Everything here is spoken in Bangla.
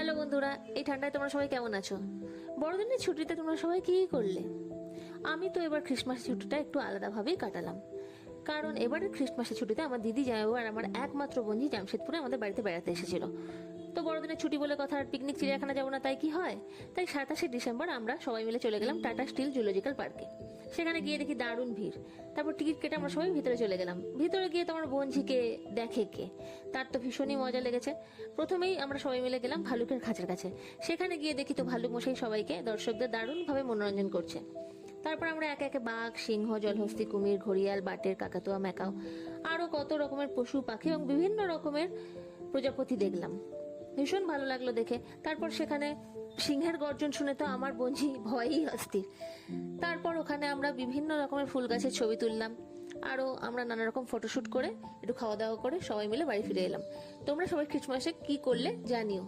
হ্যালো বন্ধুরা, এই ঠান্ডায় তোমরা সবাই কেমন আছো? বড়দিনের ছুটিতে তোমরা সবাই কি করলে? আমি তো এবার ক্রিসমাস ছুটিটা একটু আলাদাভাবেই কাটালাম। কারণ এবারের ক্রিসমাসের ছুটিতে আমার দিদি জামাইবাবু আর আমার একমাত্র বন্ধু জামশেদপুরে আমাদের বাড়িতে বেড়াতে এসেছিল। তো বড়দিনের ছুটি বলে কথা, আর পিকনিক চিড়িয়াখানা যাবো না তাই কি হয়? তাই 27শে ডিসেম্বর আমরা সবাই মিলে চলে গেলাম টাটা স্টিল জুলজিক্যাল পার্কে। সেখানে গিয়ে দেখি দারুণ ভিড়। তারপর টিকিট কেটে আমরা সবাই ভিতরে চলে গেলাম। ভিতরে গিয়ে তো আমার বোনঝিকে দেখে কে, তার তো ভীষণই মজা লেগেছে। প্রথমেই আমরা সবাই মিলে গেলাম ভালুকের খাঁচার কাছে। সেখানে গিয়ে দেখি তো ভালুক মশাই সবাইকে, দর্শকদের দারুণভাবে মনোরঞ্জন করছে। তারপর আমরা একে একে বাঘ, সিংহ, জলহস্তি, কুমির, ঘড়িয়াল, বাটের, কাকাতুয়া, ম্যাকাও, আরো কত রকমের পশু পাখি এবং বিভিন্ন রকমের প্রজাপতি দেখলাম। ভীষণ ভালো লাগলো দেখে। তারপর সেখানে সিংহের গর্জন শুনে তো আমার বোনঝি ভয়েই অস্থির। তারপর ওখানে আমরা বিভিন্ন রকমের ফুল গাছের ছবি তুললাম। আরো আমরা নানা রকম ফটোশুট করে একটু খাওয়া দাওয়া করে সবাই মিলে বাড়ি ফিরে এলাম। তোমরা সবাই ক্রিসমাসে কি করলে জানিও।